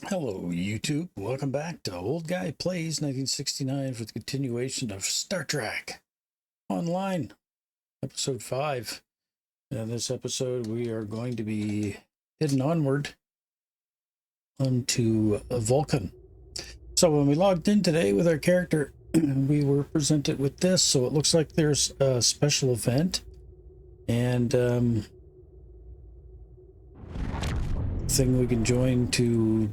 Hello, YouTube. Welcome back to Old Guy Plays 1969 for the continuation of Star Trek Online, Episode 5. In this episode, we are going to be heading onward onto Vulcan. So when we logged in today with our character, we were presented with this. So it looks like there's a special event and thing we can join to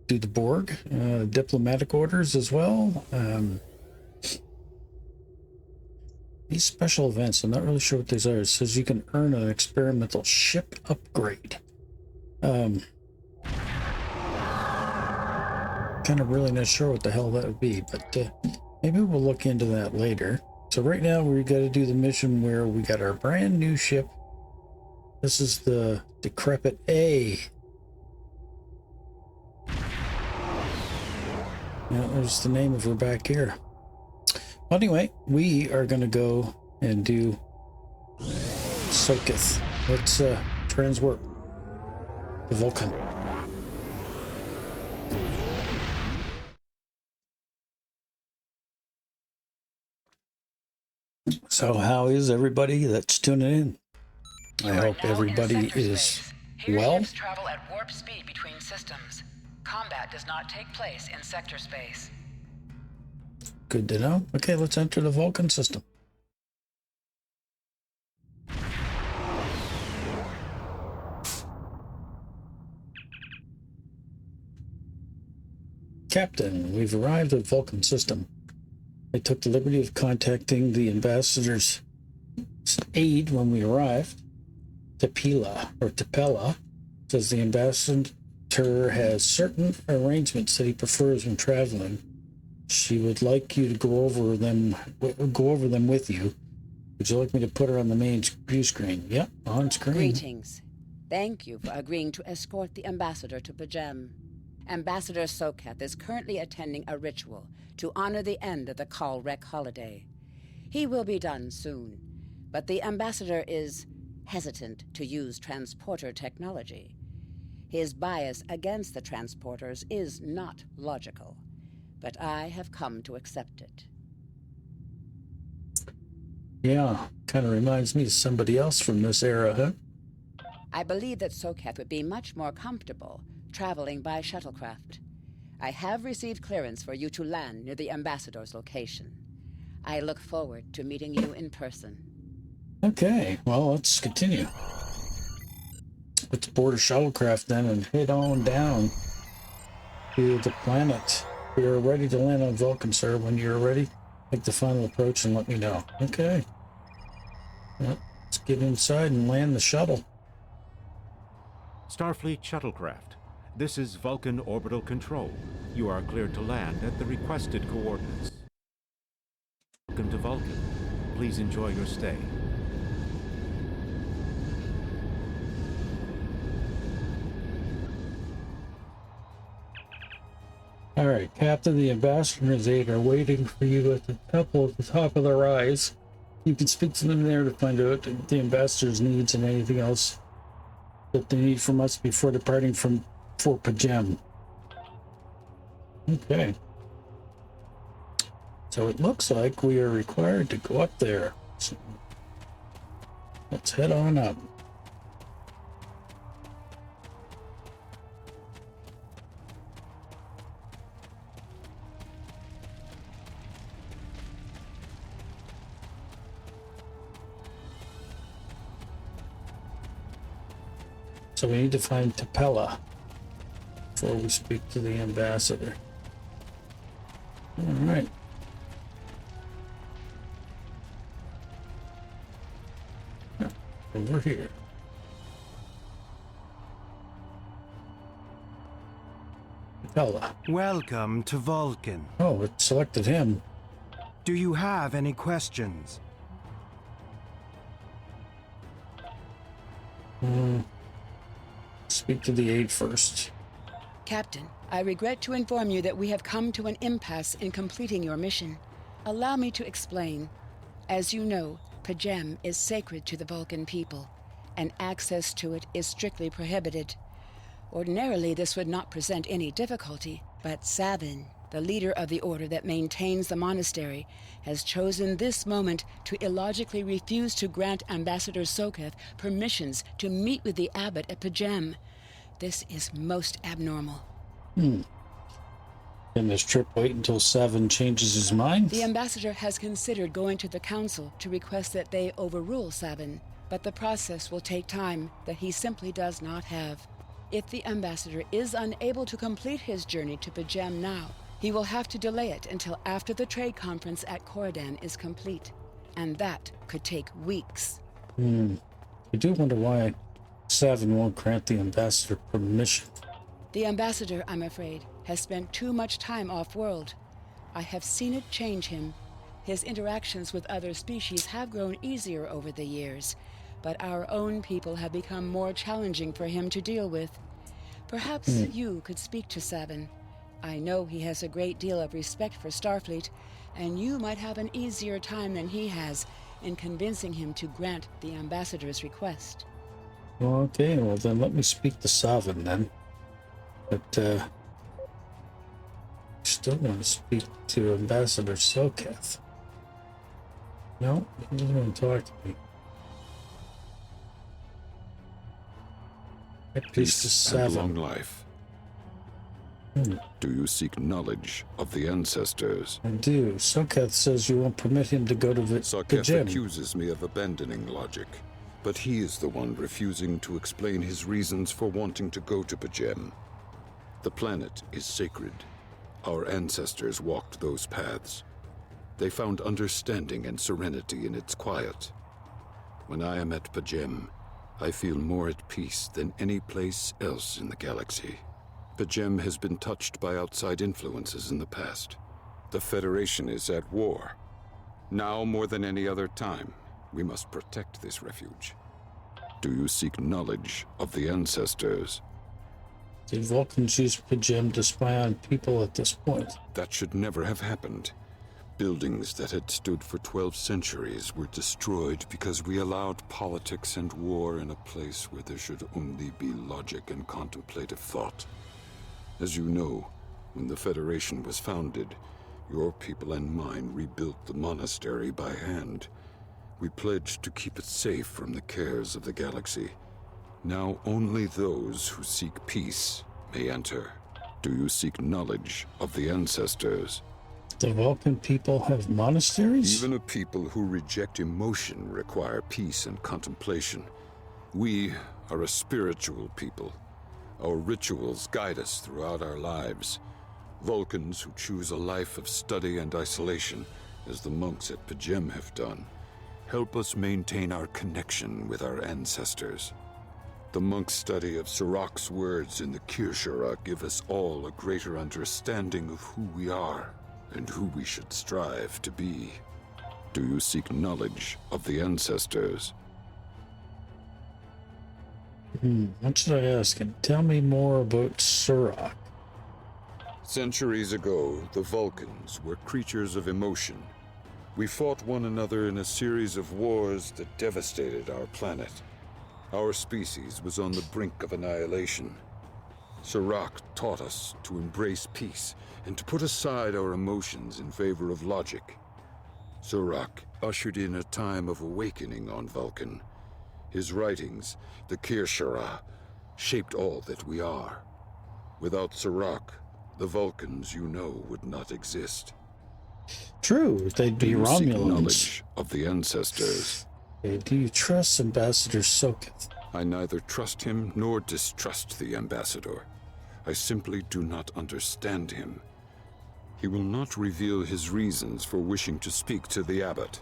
do the Borg, diplomatic orders as well. These special events, I'm not really sure what these are. It says you can earn an experimental ship upgrade. Kind of really not sure what the hell that would be, but maybe we'll look into that later. So right now we got to do the mission where we got our brand new ship. This is the Decrepit A. Now, there's the name of her back here. Well, anyway, we are going to go and do Soketh. Let's transwarp the Vulcan. So how is everybody that's tuning in? I hope everybody is well. Ships travel at warp speed between systems. Combat does not take place in sector space. Good to know. Okay, let's enter the Vulcan system. Captain, we've arrived at Vulcan system. I took the liberty of contacting the ambassador's aide when we arrived. Tapela says the ambassador has certain arrangements that he prefers when traveling. She would like you to go over them with you. Would you like me to put her on the main view screen? Yep, on screen. Greetings. Thank you for agreeing to escort the ambassador to Pajem. Ambassador Soketh is currently attending a ritual to honor the end of the Kalrek holiday. He will be done soon, but the ambassador is hesitant to use transporter technology. His bias against the transporters is not logical, but I have come to accept it. Yeah, kind of reminds me of somebody else from this era, huh? I believe that Soketh would be much more comfortable traveling by shuttlecraft. I have received clearance for you to land near the ambassador's location. I look forward to meeting you in person. Okay, well, let's continue. Let's board a shuttlecraft then and head on down to the planet. We are ready to land on Vulcan, sir. When you're ready, make the final approach and let me know. Okay. Well, let's get inside and land the shuttle. Starfleet shuttlecraft. This is Vulcan Orbital Control. You are cleared to land at the requested coordinates. Welcome to Vulcan. Please enjoy your stay. All right, Captain, the ambassador's aide are waiting for you at the temple at the top of the rise. You can speak to them there to find out the ambassador's needs and anything else that they need from us before departing for Pajem. Okay. So it looks like we are required to go up there. So let's head on up. So we need to find Tapela before we speak to the ambassador. All right. Over here. Tapela. Welcome to Vulcan. Oh, it selected him. Do you have any questions? Speak to the aide first. Captain, I regret to inform you that we have come to an impasse in completing your mission. Allow me to explain. As you know, Pajem is sacred to the Vulcan people, and access to it is strictly prohibited. Ordinarily, this would not present any difficulty, but Savin, the leader of the order that maintains the monastery, has chosen this moment to illogically refuse to grant Ambassador Soketh permissions to meet with the abbot at Pajem. This is most abnormal. Can this trip wait until Savin changes his mind? The ambassador has considered going to the council to request that they overrule Savin, but the process will take time that he simply does not have. If the ambassador is unable to complete his journey to Pajem now, he will have to delay it until after the trade conference at Corridan is complete, and that could take weeks. I do wonder why Savin won't grant the ambassador permission. The ambassador, I'm afraid, has spent too much time off-world. I have seen it change him. His interactions with other species have grown easier over the years, but our own people have become more challenging for him to deal with. Perhaps you could speak to Savin. I know he has a great deal of respect for Starfleet, and you might have an easier time than he has in convincing him to grant the ambassador's request. Okay, well then let me speak to Savin then. But, still want to speak to Ambassador Soketh. No, he doesn't want to talk to me. Peace to and Savin. long life. Do you seek knowledge of the ancestors? I do. Soketh says you won't permit him to go to the Soketh gym. accuses me of abandoning logic, but he is the one refusing to explain his reasons for wanting to go to Pajem. The planet is sacred. Our ancestors walked those paths. They found understanding and serenity in its quiet. When I am at Pajem, I feel more at peace than any place else in the galaxy. Pajem has been touched by outside influences in the past. The Federation is at war. Now more than any other time, we must protect this refuge. Do you seek knowledge of the ancestors? The Vulcans used Pajem to spy on people at this point. That should never have happened. Buildings that had stood for 12 centuries were destroyed because we allowed politics and war in a place where there should only be logic and contemplative thought. As you know, when the Federation was founded, your people and mine rebuilt the monastery by hand. We pledged to keep it safe from the cares of the galaxy. Now only those who seek peace may enter. Do you seek knowledge of the ancestors? The Vulcan people have monasteries? Even a people who reject emotion require peace and contemplation. We are a spiritual people. Our rituals guide us throughout our lives. Vulcans who choose a life of study and isolation, as the monks at Pajem have done, help us maintain our connection with our ancestors. The monk's study of Sirach's words in the Kirshara give us all a greater understanding of who we are and who we should strive to be. Do you seek knowledge of the ancestors? What should I ask him? Tell me more about Sirach. Centuries ago, the Vulcans were creatures of emotion. We fought one another in a series of wars that devastated our planet. Our species was on the brink of annihilation. Sirach taught us to embrace peace and to put aside our emotions in favor of logic. Sirach ushered in a time of awakening on Vulcan. His writings, the Kirshara, shaped all that we are. Without Sirach, the Vulcans you know would not exist. True, they'd be Do you seek Romulans. knowledge of the ancestors? Do you trust Ambassador Soketh? I neither trust him nor distrust the ambassador. I simply do not understand him. He will not reveal his reasons for wishing to speak to the abbot,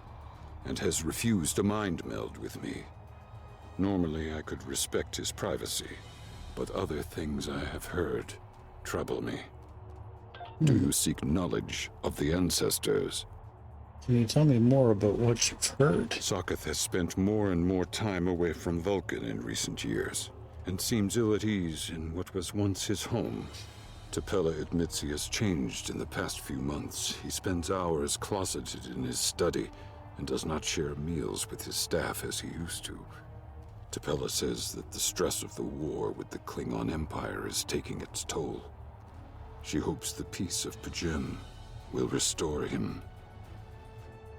and has refused a mind meld with me. Normally I could respect his privacy, but other things I have heard trouble me. Do you seek knowledge of the ancestors? Can you tell me more about what you've heard? Soketh has spent more and more time away from Vulcan in recent years, and seems ill at ease in what was once his home. Tapella admits he has changed in the past few months. He spends hours closeted in his study, and does not share meals with his staff as he used to. T'Pella says that the stress of the war with the Klingon Empire is taking its toll. She hopes the peace of Pajem will restore him.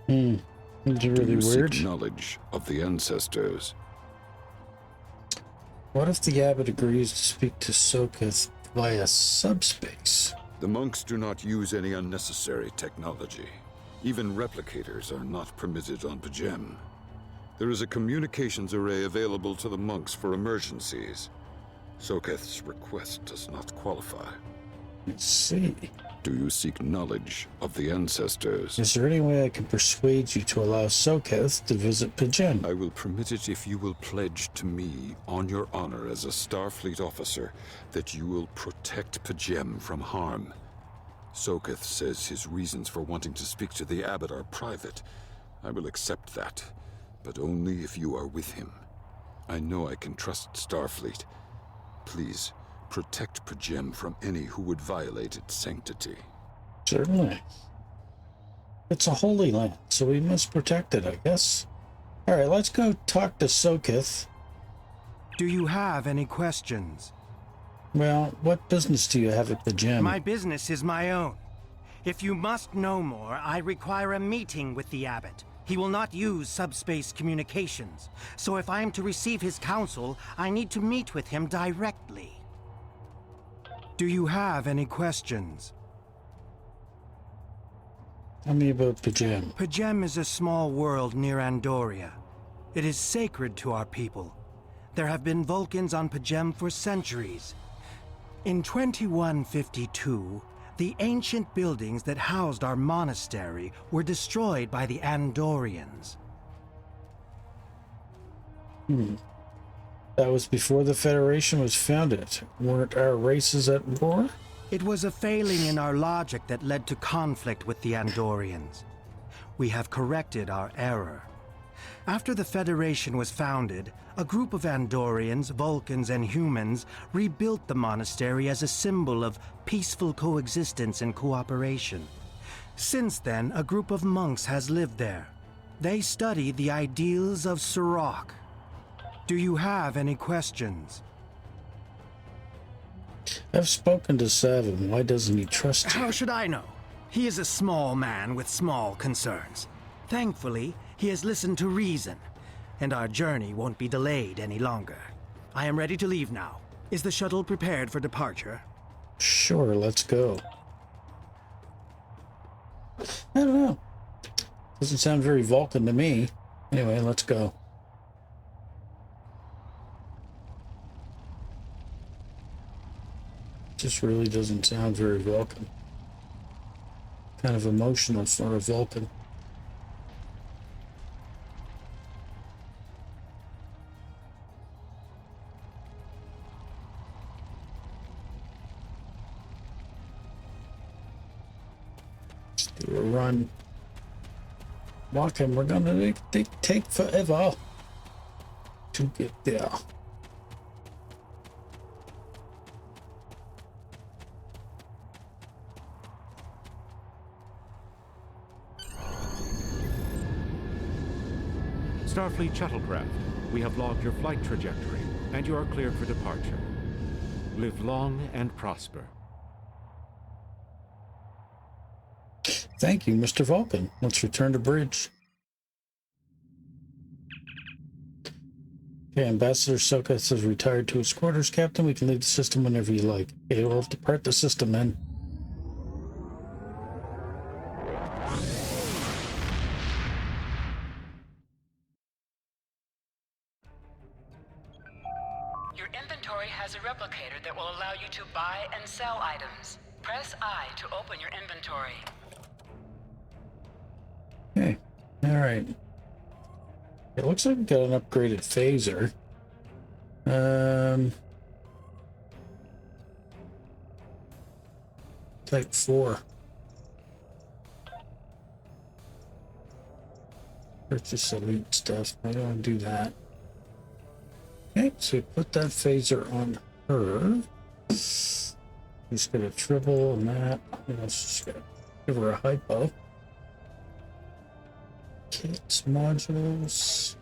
It's Do really you weird. seek knowledge of the ancestors? What if the abbot agrees to speak to Soketh via subspace? The monks do not use any unnecessary technology. Even replicators are not permitted on Pajem. There is a communications array available to the monks for emergencies. Soketh's request does not qualify. Let's see. Do you seek knowledge of the ancestors? Is there any way I can persuade you to allow Soketh to visit Pajem? I will permit it if you will pledge to me, on your honor as a Starfleet officer, that you will protect Pajem from harm. Soketh says his reasons for wanting to speak to the abbot are private. I will accept that, but only if you are with him. I know I can trust Starfleet. Please, protect Pajem from any who would violate its sanctity. Certainly. It's a holy land, so we must protect it, I guess. Alright, let's go talk to Soketh. Do you have any questions? Well, what business do you have at Pajem? My business is my own. If you must know more, I require a meeting with the abbot. He will not use subspace communications, so if I am to receive his counsel, I need to meet with him directly. Do you have any questions? Tell me about Pajem. Pajem is a small world near Andoria. It is sacred to our people. There have been Vulcans on Pajem for centuries. In 2152, the ancient buildings that housed our monastery were destroyed by the Andorians. That was before the Federation was founded. Weren't our races at war? It was a failing in our logic that led to conflict with the Andorians. We have corrected our error. After the Federation was founded, a group of Andorians, Vulcans, and humans rebuilt the monastery as a symbol of peaceful coexistence and cooperation. Since then, a group of monks has lived there. They study the ideals of Sirach. Do you have any questions? I've spoken to Savin. Why doesn't he trust you? How should I know? He is a small man with small concerns. Thankfully, he has listened to reason, and our journey won't be delayed any longer. I am ready to leave now. Is the shuttle prepared for departure? Sure, let's go. I don't know. Doesn't sound very Vulcan to me. Anyway, let's go. Just really doesn't sound very Vulcan. Kind of emotional for a Vulcan. Let's do a run. Walking, we're gonna take forever to get there. Starfleet shuttlecraft, we have logged your flight trajectory, and you are cleared for departure. Live long and prosper. Thank you, Mr. Vulcan. Let's return to bridge. Okay, Ambassador Soketh has retired to his quarters, Captain. We can leave the system whenever you like. Okay, we'll depart the system then. Your inventory has a replicator that will allow you to buy and sell items. Press I to open your inventory. Okay, alright. It looks like we got an upgraded phaser. Type 4. Purchase elite stuff. I don't want to do that. Okay, so we put that phaser on her. He's got a triple and that. Let's just give her a hypo. Kits, modules.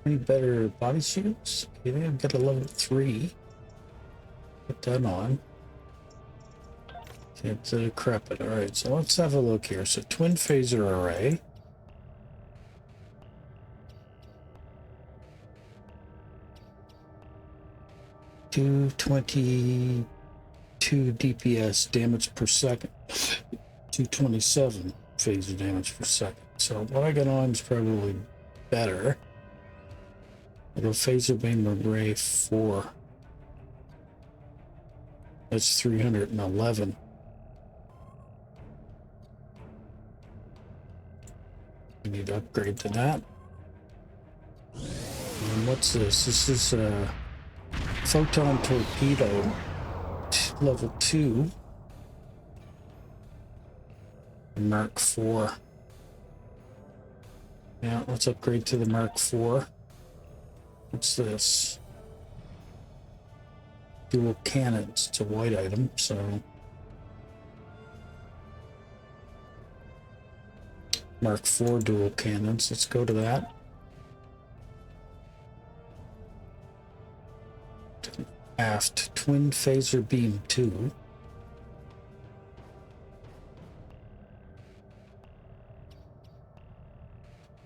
Any better body shields? Okay, they've got a level 3. Put that on. Can't decrepit. Alright, so let's have a look here. So twin phaser array. $222 DPS damage per second. 227 phaser damage per second. So what I got on is probably better. I go phaser beam array 4. That's 311. I need to upgrade to that. And what's this? This is a photon torpedo, level 2. Mark 4. Yeah, let's upgrade to the Mark 4. What's this? Dual cannons. It's a white item, so Mark 4 dual cannons. Let's go to that. Aft twin phaser beam 2.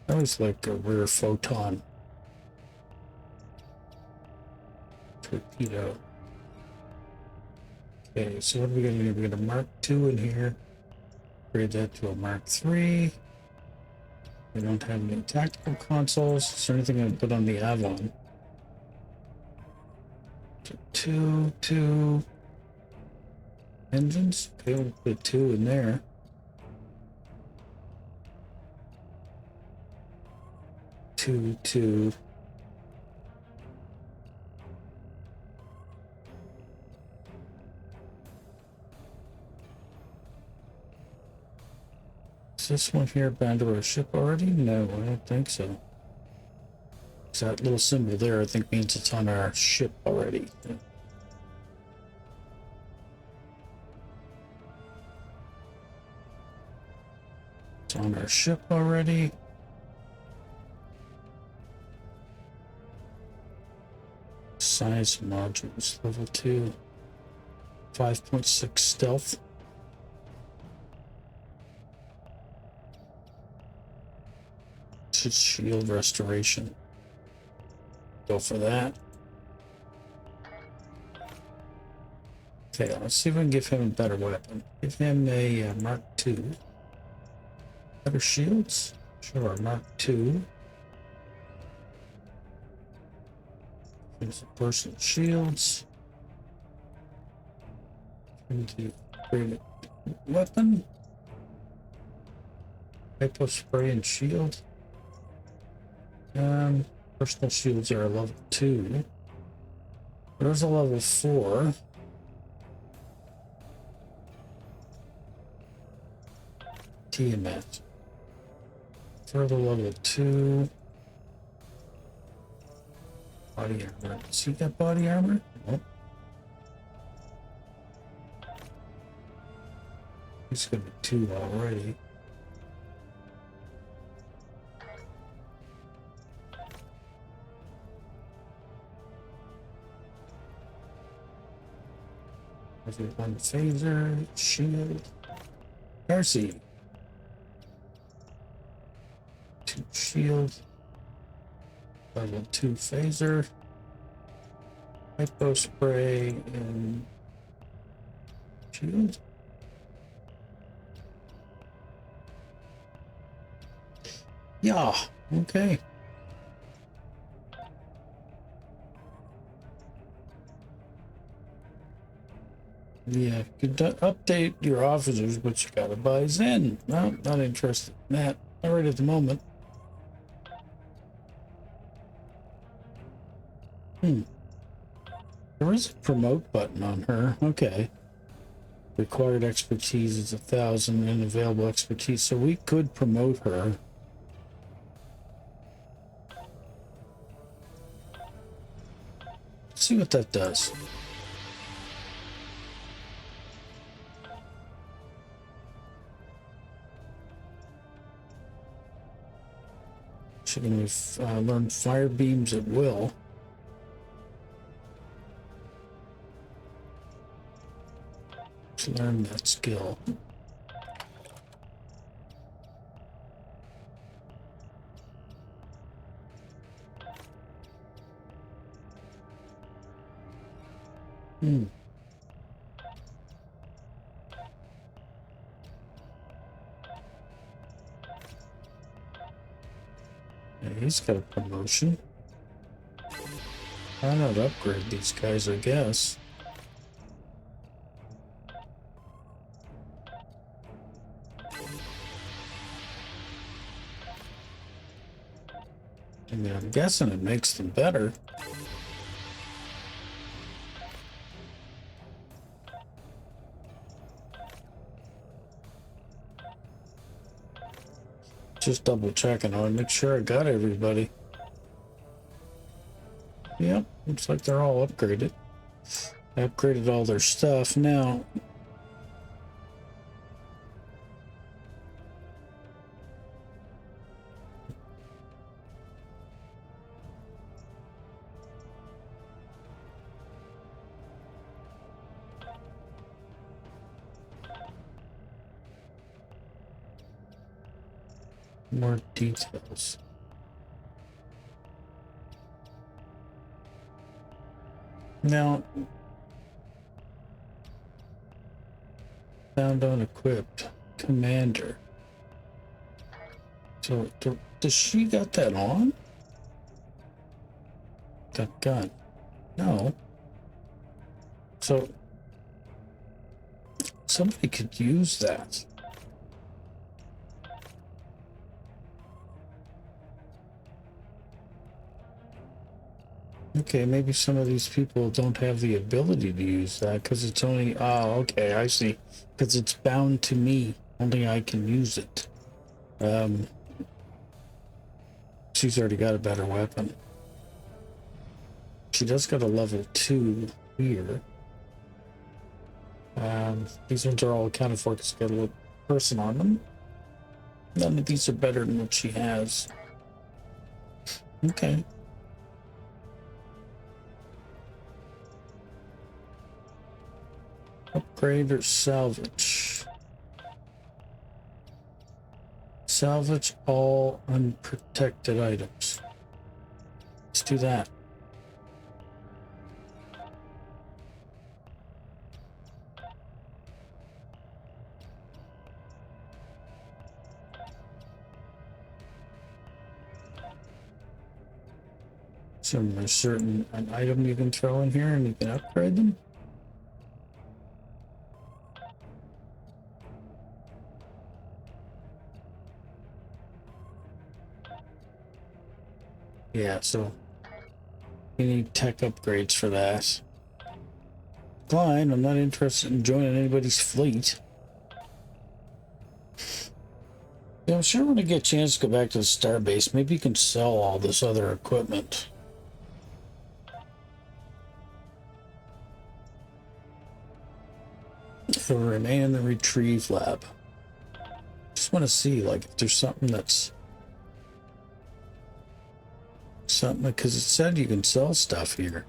I always like a rear photon torpedo. Okay, so what are we gonna do? We're gonna Mark 2 in here. Upgrade that to a Mark 3. We don't have any tactical consoles. Is there anything I can put on the Avon? 2 engines. Okay, we'll put 2 in there. Two. Is this one here bound to our ship already? No, I don't think so. So that little symbol there, I think, means it's on our ship already. It's on our ship already. Size modules, level 2. 5.6 stealth. It's shield restoration. Go for that. Okay, let's see if we can give him a better weapon. Give him a Mark II. Better shields? Sure, Mark II. Here's the personal shields. Into upgraded weapon. Hypo spray and shield. Personal shields are a level 2. There's a level 4. TMS. Further level 2. Body armor. See that body armor? Nope. He's gonna be 2 already. One phaser, shield, Darcy. 2 shield, level 2 phaser, hypo spray, and shield. Yeah, okay. Yeah, you could update your officers, but you gotta buy Zen. No, not interested in that. Not right at the moment. There is a promote button on her. Okay. Required expertise is 1,000 and available expertise, so we could promote her. Let's see what that does. So we can learn fire beams at will. Let's learn that skill. Yeah, he's got a promotion. Why not upgrade these guys, I guess. I mean, I'm guessing it makes them better. Just double checking. I want to make sure I got everybody. Yep, looks like they're all upgraded. I upgraded all their stuff. Now, more details. Now, found unequipped commander. So, does she got that on? That gun? No. So, somebody could use that. Okay, maybe some of these people don't have the ability to use that because it's only... Oh, okay, I see. Because it's bound to me. Only I can use it. She's already got a better weapon. She does got a level 2 here. These ones are all accounted for because got a little person on them. None of these are better than what she has. Okay. Upgrade or salvage? Salvage all unprotected items. Let's do that. So there's certain an item you can throw in here and you can upgrade them. Yeah, so you need tech upgrades for that. Fine, I'm not interested in joining anybody's fleet. Yeah, I'm sure when I get a chance to go back to the starbase, maybe you can sell all this other equipment. So remain in the retrieve lab. Just want to see, like, if there's something that's... Something, because it said you can sell stuff here.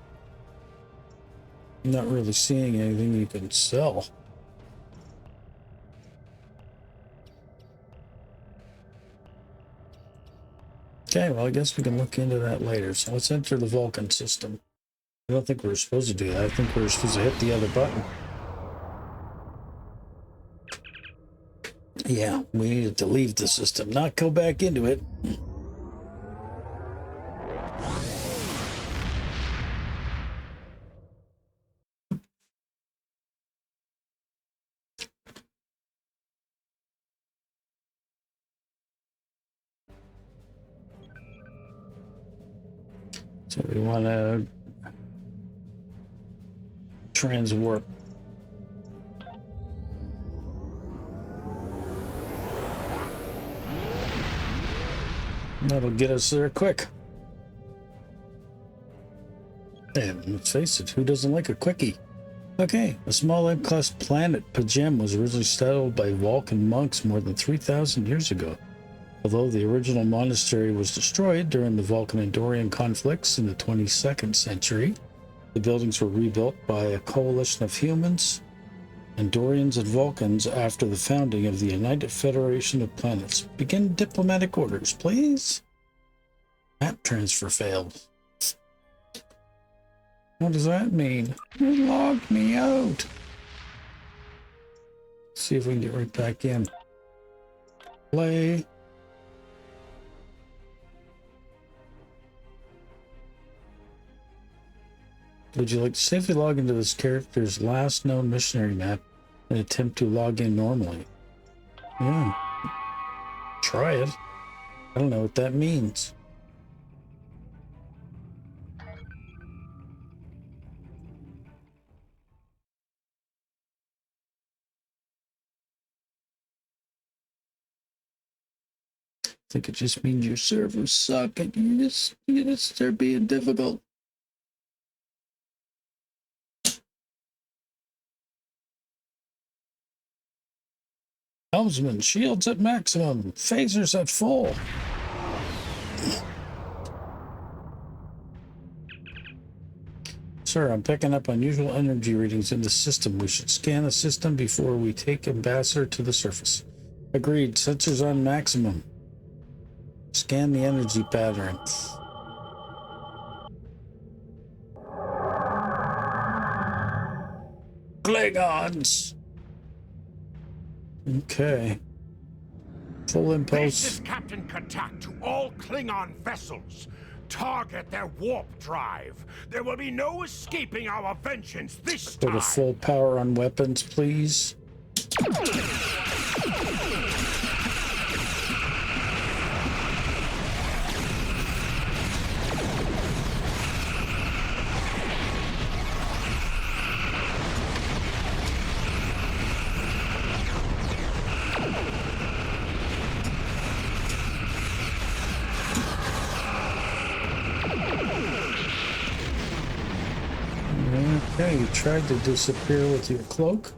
I'm not really seeing anything you can sell. Okay, well, I guess we can look into that later. So let's enter the Vulcan system. I don't think we were supposed to do that. I think we were supposed to hit the other button. Yeah, we needed to leave the system, not go back into it. So we want to transwarp. That'll get us there quick. And let's face it, who doesn't like a quickie? Okay, a small M-class planet, Pajem, was originally settled by Vulcan monks more than 3,000 years ago. Although the original monastery was destroyed during the Vulcan-Andorian conflicts in the 22nd century, the buildings were rebuilt by a coalition of humans, Andorians, and Vulcans after the founding of the United Federation of Planets. Begin diplomatic orders, please. Map transfer failed. What does that mean? You logged me out. See if we can get right back in. Play. Would you like to safely log into this character's last known missionary map and attempt to log in normally? Yeah. Try it. I don't know what that means. I think it just means your servers suck and you just start being difficult. Helmsman, shields at maximum, phasers at full. Sir, I'm picking up unusual energy readings in the system. We should scan the system before we take Ambassador to the surface. Agreed. Sensors on maximum. Scan the energy patterns. Klingons! Okay. Full impulse. This is Captain Katak to all Klingon vessels. Target their warp drive. There will be no escaping our vengeance this time. Put a full power on weapons, please. Okay, you tried to disappear with your cloak.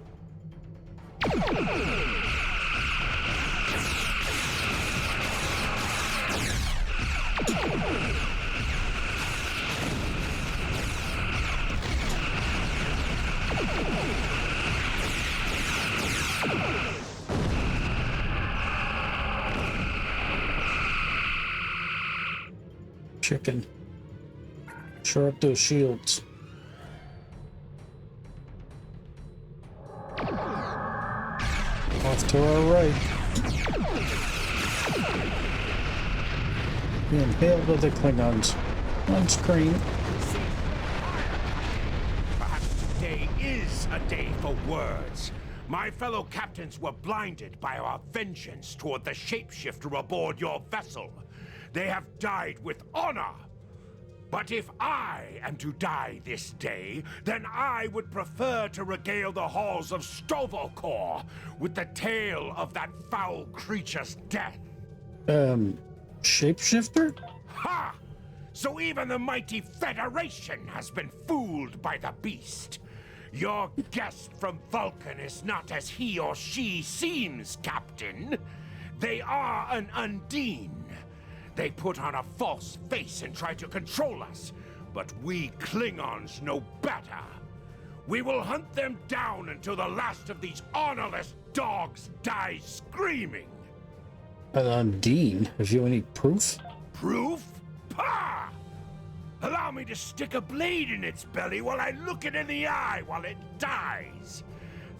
Chicken. Shore up those shields. Off to our right. Being hailed by the Klingons. On screen. Perhaps today is a day for words. My fellow captains were blinded by our vengeance toward the shapeshifter aboard your vessel. They have died with honor. But if I am to die this day, then I would prefer to regale the halls of Stovalkor with the tale of that foul creature's death. Shapeshifter? Ha! So even the mighty Federation has been fooled by the beast. Your guest from Vulcan is not as he or she seems, Captain. They are an Undine. They put on a false face and try to control us, but we Klingons know better. We will hunt them down until the last of these honorless dogs dies screaming. An Undine? Have you any proof? Proof? Pah! Allow me to stick a blade in its belly while I look it in the eye while it dies.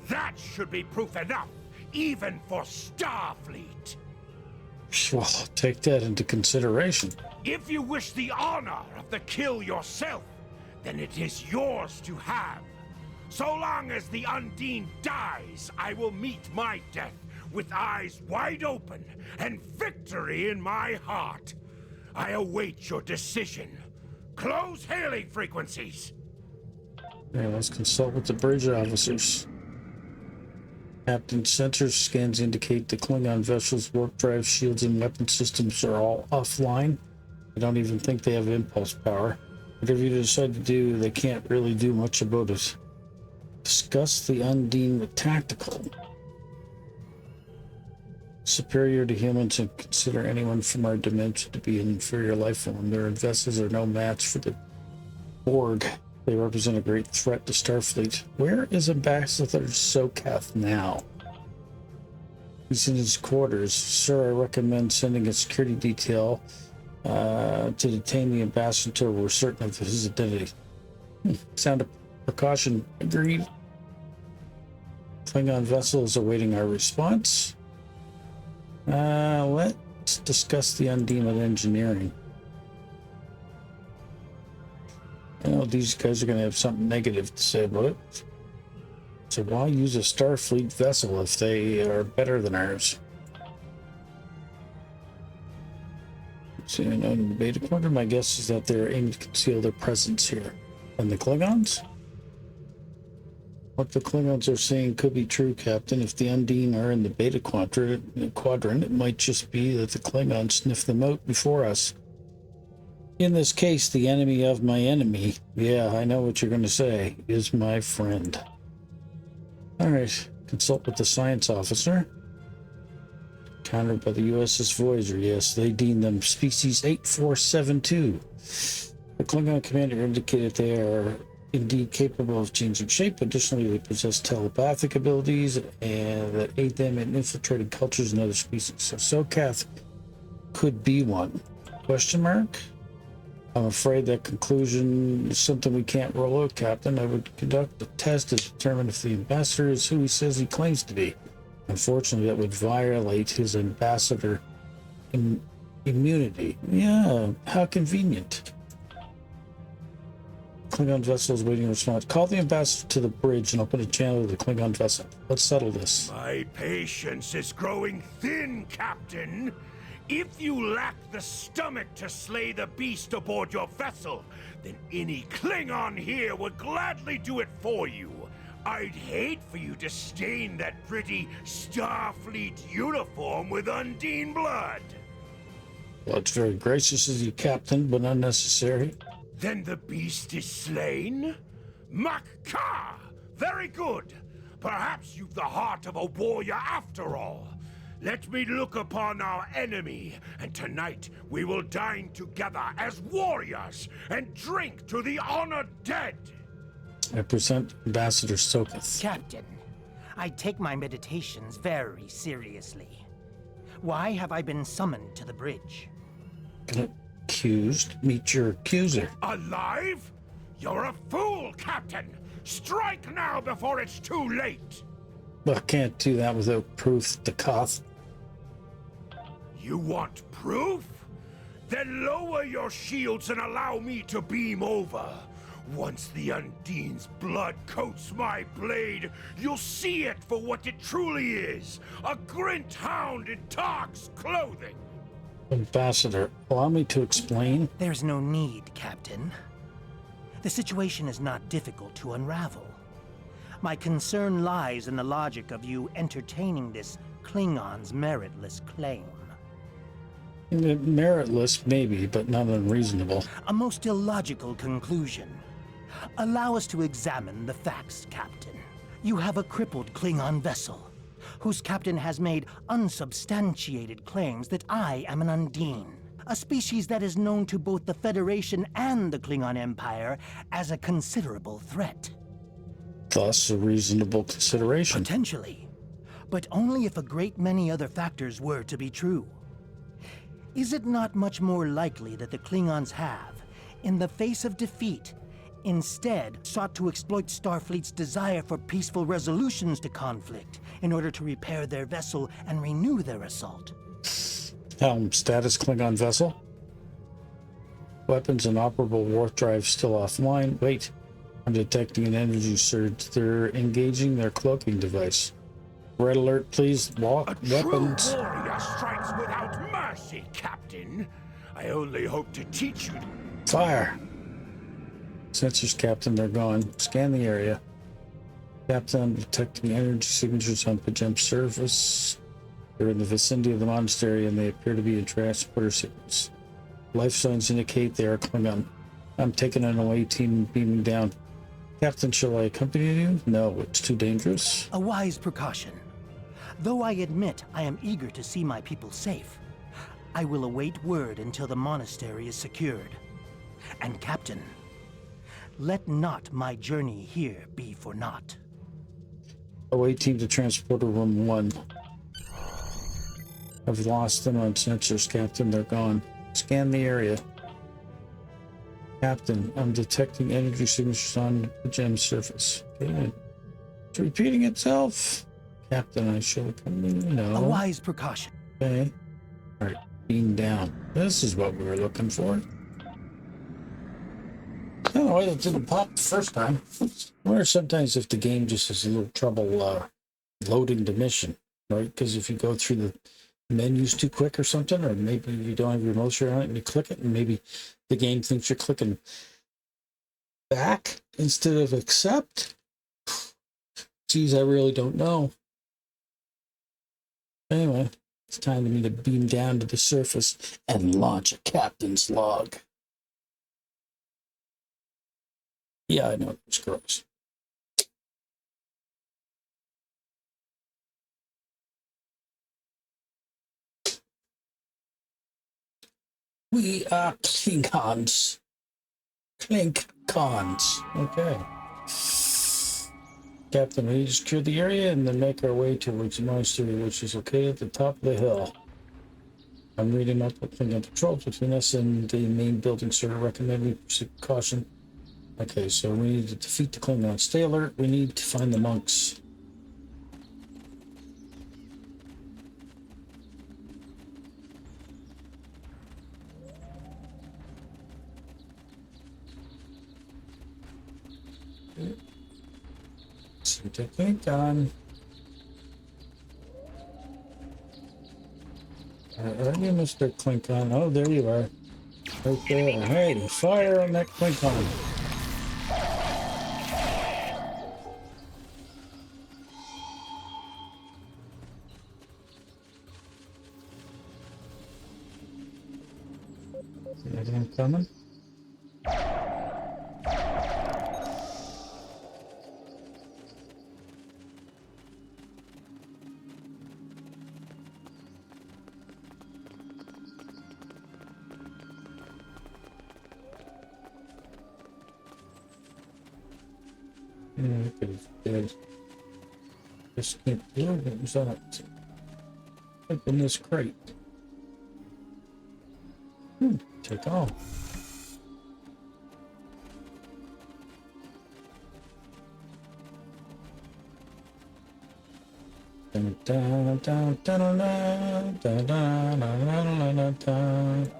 That should be proof enough, even for Starfleet. Well, take that into consideration. If you wish the honor of the kill yourself, then it is yours to have. So long as the Undine dies, I will meet my death with eyes wide open and victory in my heart. I await your decision. Close hailing frequencies. Okay, let's consult with the bridge officers. Captain, sensor scans indicate the Klingon vessel's warp drive, shields, and weapon systems are all offline. I don't even think they have impulse power. Whatever you decide to do, they can't really do much about it. Discuss the Undine with Tactical. superior to humans and consider anyone from our dimension to be an inferior life form. Their vessels are no match for the Borg. They represent a great threat to Starfleet. Where is Ambassador Sokath now? He's in his quarters. Sir, I recommend sending a security detail to detain the ambassador until we're certain of his identity. Sound of precaution. Agreed. Klingon vessel is awaiting our response. Let's discuss the undemon engineering. I know these guys are going to have something negative to say about it. So why use a Starfleet vessel if they are better than ours? So, in the beta quadrant, my guess is that they're aiming to conceal their presence here. And the Klingons? What the Klingons are saying could be true, Captain. If the Undine are in the beta quadrant, it might just be that the Klingons sniffed them out before us. In this case, the enemy of my enemy, yeah, I know what you're going to say, is my friend. Alright, consult with the science officer. Countered by the USS Voyager, yes, they deem them species 8472. The Klingon commander indicated they are indeed capable of changing shape. Additionally, they possess telepathic abilities and that aid them in infiltrating cultures and other species. So Sokath could be one. Question mark? I'm afraid that conclusion is something we can't roll out, Captain. I would conduct a test to determine if the ambassador is who he says he claims to be. Unfortunately, that would violate his ambassador immunity. Yeah, how convenient. Klingon vessel is waiting a response. Call the ambassador to the bridge and open a channel to the Klingon vessel. Let's settle this. My patience is growing thin, Captain. If you lack the stomach to slay the beast aboard your vessel, then any Klingon here would gladly do it for you. I'd hate for you to stain that pretty Starfleet uniform with Undine blood. Well, it's very gracious of you, Captain, but unnecessary. Then the beast is slain? Makka! Very good. Perhaps you've the heart of a warrior after all. Let me look upon our enemy, and tonight we will dine together as warriors and drink to the honored dead. I present Ambassador Sokath. Captain, I take my meditations very seriously. Why have I been summoned to the bridge? Accused, meet your accuser. Alive? You're a fool, Captain! Strike now before it's too late! Well, I can't do that without proof, Dakoth. You want proof? Then lower your shields and allow me to beam over. Once the Undine's blood coats my blade, you'll see it for what it truly is. A Grint hound in Tark's clothing. Ambassador, allow me to explain. There's no need, Captain. The situation is not difficult to unravel. My concern lies in the logic of you entertaining this Klingon's meritless claim. Meritless, maybe, but not unreasonable. A most illogical conclusion. Allow us to examine the facts, Captain. You have a crippled Klingon vessel, whose captain has made unsubstantiated claims that I am an Undine, a species that is known to both the Federation and the Klingon Empire as a considerable threat. Thus, a reasonable consideration. Potentially, but only if a great many other factors were to be true. Is it not much more likely that the Klingons have, in the face of defeat, instead sought to exploit Starfleet's desire for peaceful resolutions to conflict in order to repair their vessel and renew their assault? Helm status Klingon vessel. Weapons and operable warp drive still offline. Wait, I'm detecting an energy surge. They're engaging their cloaking device. Red alert, please. Walk. Weapons. True warrior strikes without mercy, Captain. I only hope to teach you. Fire. Sensors, Captain, they're gone. Scan the area. Captain, I'm detecting energy signatures on Pajem's surface. They're in the vicinity of the monastery and they appear to be in transporter signals. Life signs indicate they are Klingon. I'm taking an away team and beaming down. Captain, shall I accompany you? No, it's too dangerous. A wise precaution. Though I admit I am eager to see my people safe, I will await word until the monastery is secured. And Captain, let not my journey here be for naught. Await team to transporter room 1. I've lost them on sensors, Captain. They're gone. Scan the area. Captain, I'm detecting energy signatures on the gem surface. Good. It's repeating itself. Captain, I shall come in. No. A wise precaution. Okay. Alright, beam down. This is what we were looking for. I don't know why that didn't pop the first time. I wonder sometimes if the game just has a little trouble loading the mission, right? Because if you go through the menus too quick or something, or maybe you don't have your motion on it and you click it, and maybe the game thinks you're clicking back instead of accept. Geez, I really don't know. Anyway, it's time for me to beam down to the surface and launch a captain's log. Yeah, I know, it's gross. We are Klingons. Klingons. Okay. Captain, we just secure the area and then make our way towards the monastery, which is located at the top of the hill. I'm reading up the Klingon patrols between us and the main building, sir. Recommend we proceed with caution. Okay, so we need to defeat the Klingons. Stay alert. We need to find the monks. See the Klingon. Are you, Mr. Klingon? Oh, there you are. Right there. Hey, fire on that Klingon. See that him coming? Dead. Just can't do it. What's that? Open this crate. Take off. Dun, dun, dun, dun, dun, dun, dun, dun, dun, dun, dun.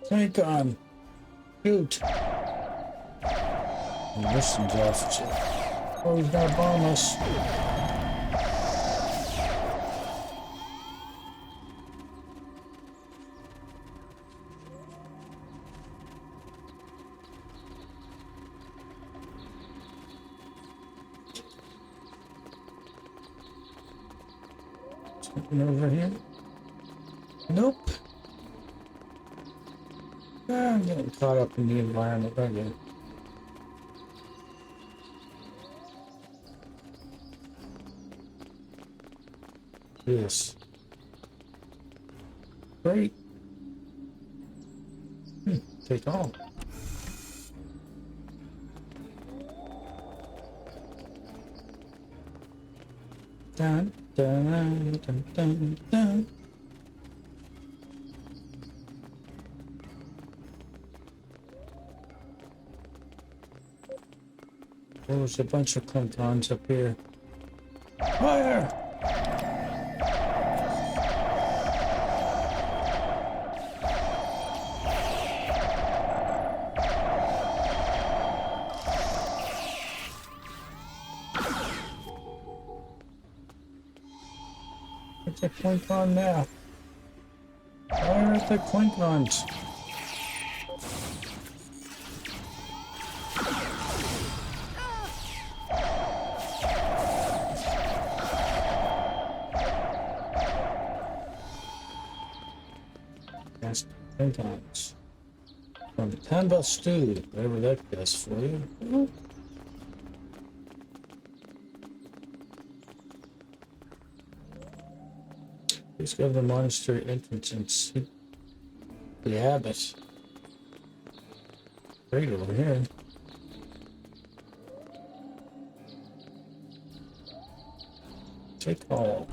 Take on. Shoot. Missions officer. Oh, he's gonna bomb us. Something over here? Nope. I'm getting caught up in the environment again. Yes. Great. Take off. Dun, dun, dun, dun, dun. There's a bunch of Klingons up here. Fire! What's the Klingon now? Fire at the Klingons! Sometimes. From Pamba Stew, whatever that does for you. Please go to the monastery entrance and see the abbot. Right over here. Take all.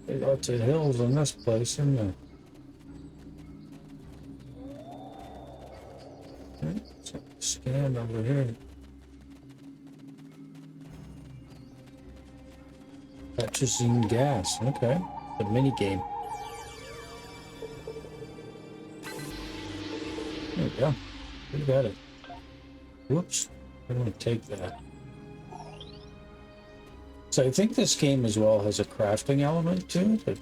Lots of hills in this place, isn't there? Scan over here. Purchasing gas. Okay. The mini game. There we go. We got it. Whoops. I'm going to take that. So I think this game as well has a crafting element to it.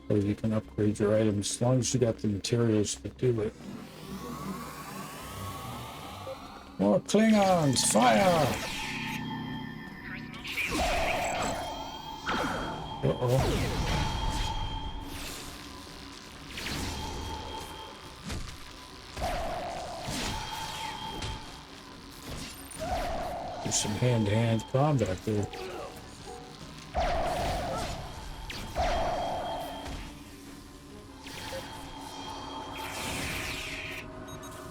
So you can upgrade your items as long as you got the materials to do it. More Klingons! Fire! Uh-oh. There's some hand-to-hand combat there.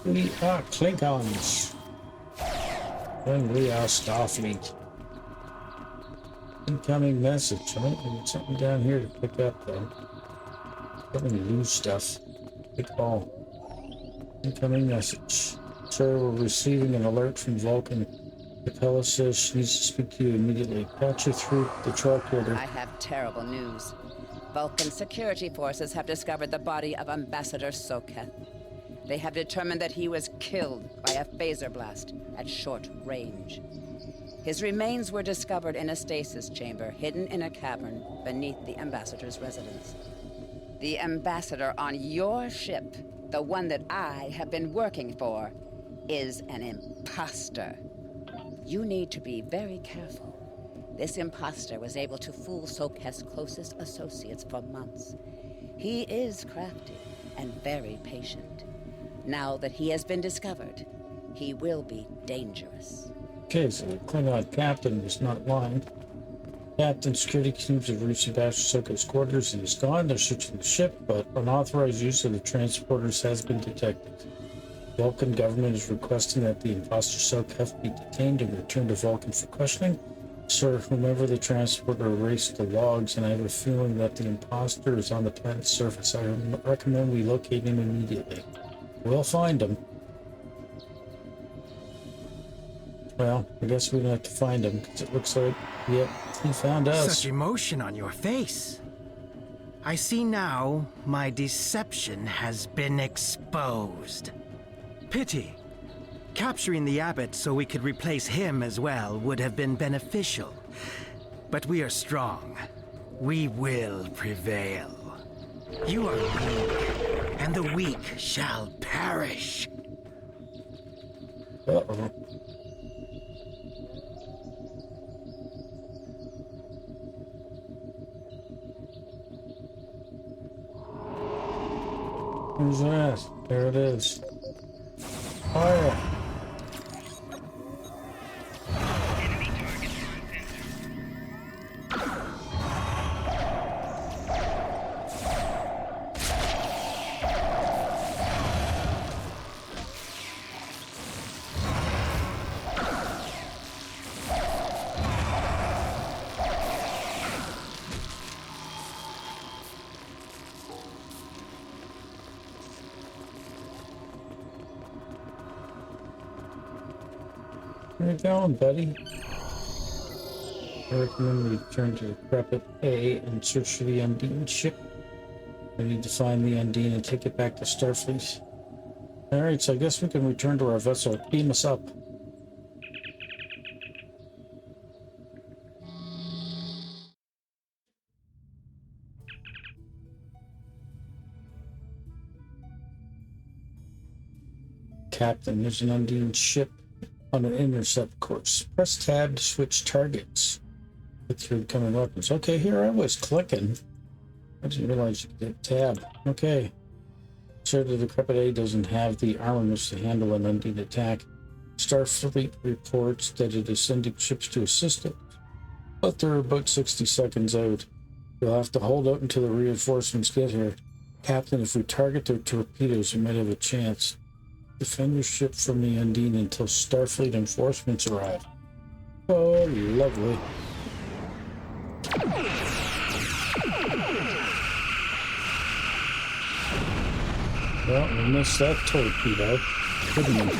We are Klingons. And we are Starfleet. Incoming message. Right? We got something down here to pick up though. Don't lose stuff. Pick all. Incoming message. Sir, we're receiving an alert from Vulcan. Capella says she needs to speak to you immediately. Patch her through the tricorder. I have terrible news. Vulcan security forces have discovered the body of Ambassador Soketh. They have determined that he was killed by a phaser blast at short range. His remains were discovered in a stasis chamber hidden in a cavern beneath the Ambassador's residence. The Ambassador on your ship, the one that I have been working for, is an imposter. You need to be very careful. This imposter was able to fool Soketh's closest associates for months. He is crafty and very patient. Now that he has been discovered, he will be dangerous. Okay, so the Klingon captain was not lying. Captain, security teams have reached Ambassador Soketh's quarters and he's gone. They're searching the ship, but unauthorized use of the transporters has been detected. Vulcan government is requesting that the imposter Soketh be detained and returned to Vulcan for questioning. Sir, whomever the transporter erased the logs, and I have a feeling that the imposter is on the planet's surface. I recommend we locate him immediately. We'll find him. Well, I guess we don't have to find him, because it looks like, yep, he found us. Such emotion on your face. I see now my deception has been exposed. Pity. Capturing the abbot so we could replace him as well would have been beneficial. But we are strong. We will prevail. You are weak, and the weak shall perish. Uh-oh. Who's that? There it is. Fire! Where you going, buddy? I recommend we return to the Prepit A and search for the Undine ship. We need to find the Undine and take it back to Starfleet. Alright, so I guess we can return to our vessel. Beam us up. Captain. There's an Undine ship on an intercept course. Press tab to switch targets with your incoming weapons. Okay, here I was clicking. I didn't realize you could hit tab. Okay. Sure, the Decrepit A doesn't have the armaments to handle an Undine attack. Starfleet reports that it is sending ships to assist it, but they're about 60 seconds out. You'll have to hold out until the reinforcements get here. Captain, if we target their torpedoes, we might have a chance. Defend your ship from the Undine until Starfleet enforcements arrive. Oh, lovely. Well, we missed that torpedo, didn't we?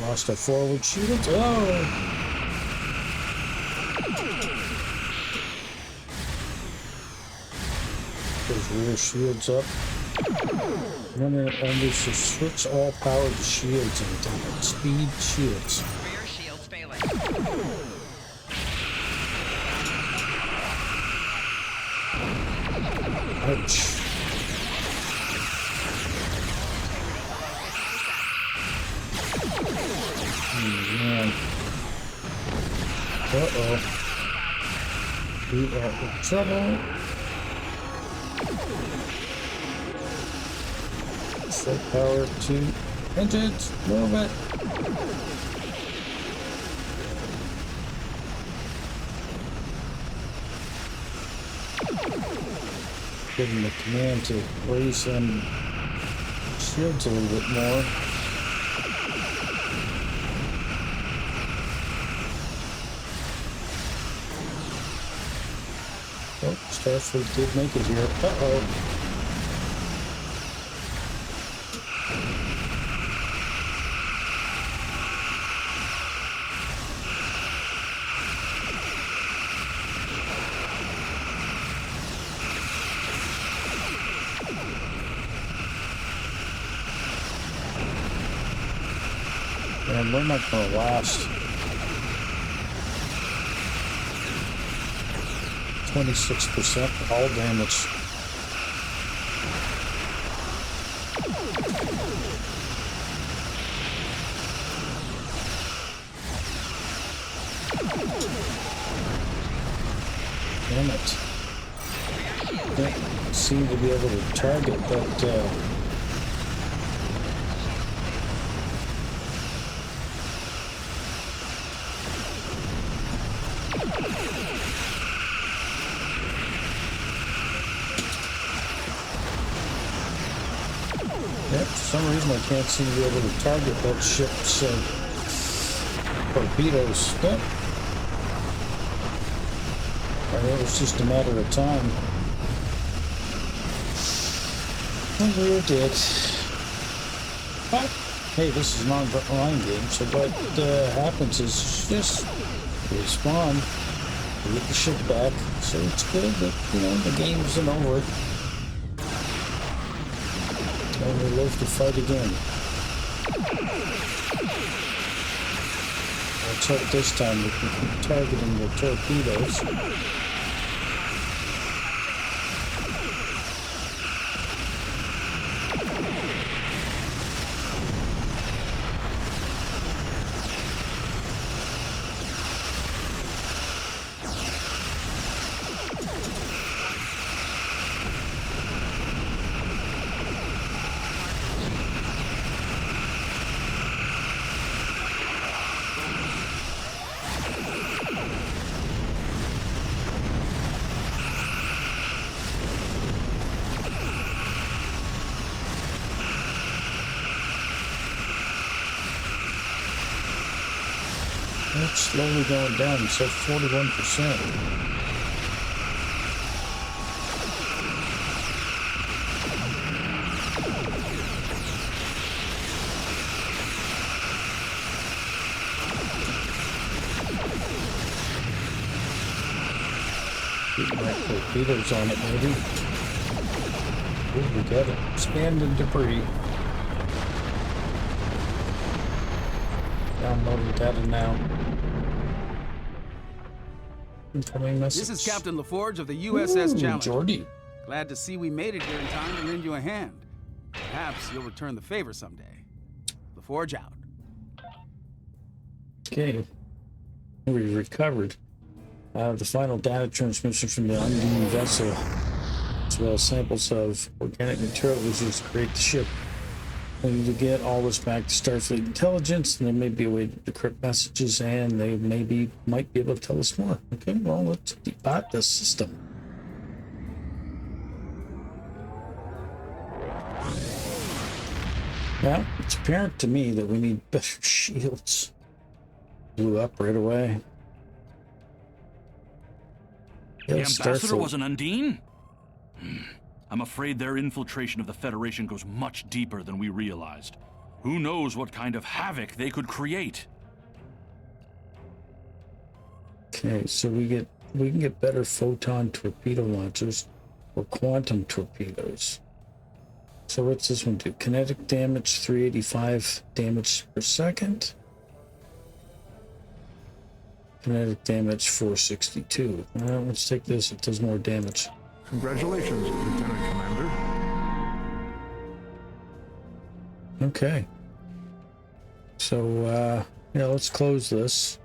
Lost our forward shields. Oh! Those rear shields up. And we should switch all power to shields and damn speed shields. Rear shields failing. Ouch. Man. Uh-oh. We are in trouble. Set power to engines. Move it. Giving the command to raise them shields a little bit more. Oh, Starfleet did make it here. Uh-oh. Man, we're not gonna last. 26% hull damage. Damn it. Can't seem to be able to target that, Yep, for some reason I can't seem to be able to target that ship's torpedoes. Yep. And it was just a matter of time. And we did. But, hey, this is an online game, so what happens is just respawn, we get the ship back, so it's good that, you know, the game isn't over. And we live to fight again. Let's hope this time we can keep targeting the torpedoes. It's slowly going down, so 41%. Getting my torpedoes on it, maybe. Ooh, we got it. Expanded debris. Downloading data now. Incoming message. This is Captain LaForge of the USS Challenger. Jordy. Glad to see we made it here in time to lend you a hand. Perhaps you'll return the favor someday. LaForge out. Okay. We recovered the final data transmission from the unmanned vessel, as well as samples of organic material used to create the ship. We need to get all this back to Starfleet intelligence, and there may be a way to decrypt messages, and they might be able to tell us more. Okay, well, let's debot this system. Now, it's apparent to me that we need better shields. Blew up right away. The ambassador was an Undine? I'm afraid their infiltration of the Federation goes much deeper than we realized. Who knows what kind of havoc they could create? Okay, so we can get better photon torpedo launchers or quantum torpedoes. So what's this one do? Kinetic damage 385 damage per second. Kinetic damage 462. Well, let's take this. It does more damage. Congratulations, Lieutenant Commander. Okay. So, let's close this.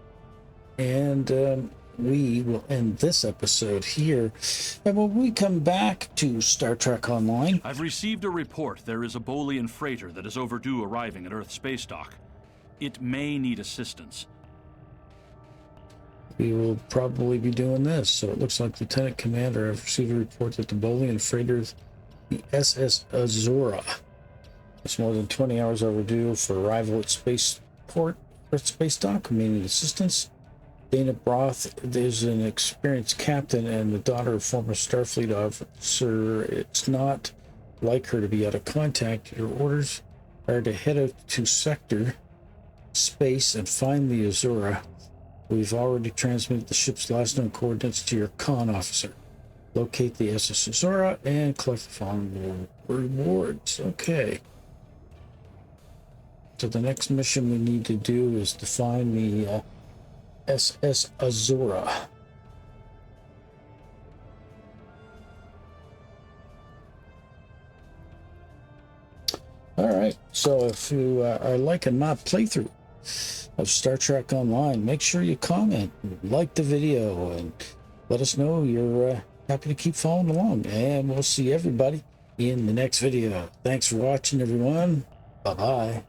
And we will end this episode here. And when we come back to Star Trek Online... I've received a report there is a Bolian freighter that is overdue arriving at Earth space dock. It may need assistance. We will probably be doing this. So it looks like Lieutenant Commander, I've received a report that the Bolian freighter, the SS Azura, is more than 20 hours overdue for arrival at spaceport, Earth space dock. We may need assistance. Dana Broth is an experienced captain and the daughter of former Starfleet officer. It's not like her to be out of contact. Your orders are to head out to sector space and find the Azura. We've already transmitted the ship's last known coordinates to your con officer. Locate the SS Azura and collect the following rewards. Okay. So the next mission we need to do is to find the SS Azura. Alright, so if you are liking my playthrough of Star Trek Online, make sure you comment, like the video, and let us know you're happy to keep following along. And we'll see everybody in the next video. Thanks for watching, everyone. Bye-bye.